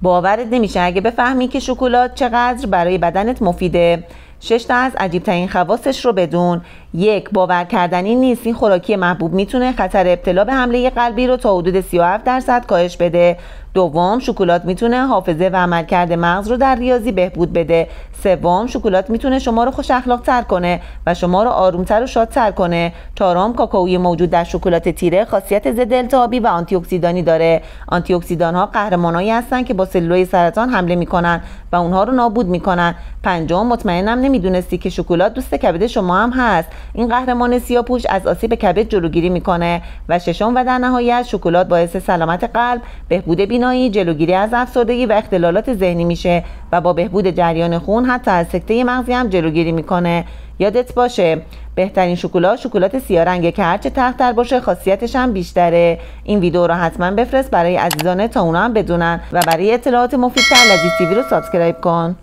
باورت نمیشه اگه بفهمی که شکلات چقدر برای بدنت مفیده. 6 تا از عجیب‌ترین خواصش رو بدون. 1. باور کردنی نیست این خوراکی محبوب میتونه خطر ابتلا به حمله قلبی رو تا حدود 37% کاهش بده. 2. شکلات میتونه حافظه و عملکرد مغز رو در ریاضی بهبود بده. 3. شکلات میتونه شما رو خوش اخلاق‌تر کنه و شما رو آرومتر و شادتر کنه. 4. کاکائوی موجود در شکلات تیره خاصیت ضد التهابی و آنتی اکسیدانی داره. آنتی اکسیدان‌ها قهرمانایی هستن که با سلولای سرطان حمله میکنن و اونها رو نابود میکنن. 5. مطمئنم نمیدونستی که شکلات دوست کبد شما هم هست. این قهرمان سیاه‌پوش از آسیب کبد جلوگیری میکنه. و 6. و در نهایت شکلات باعث سلامت قلب، بهبود بینایی، جلوگیری از افسردگی و اختلالات ذهنی میشه و با بهبود جریان خون حتی از سکته مغزی هم جلوگیری میکنه. یادت باشه بهترین شکلات سیاه رنگه که هرچه تخت‌تر باشه خاصیتش هم بیشتره. این ویدیو رو حتما بفرست برای عزیزانه تا اونا هم بدونن و برای اطلاعات مفیدتر لذیذ تیوی رو سابسکرایب کن.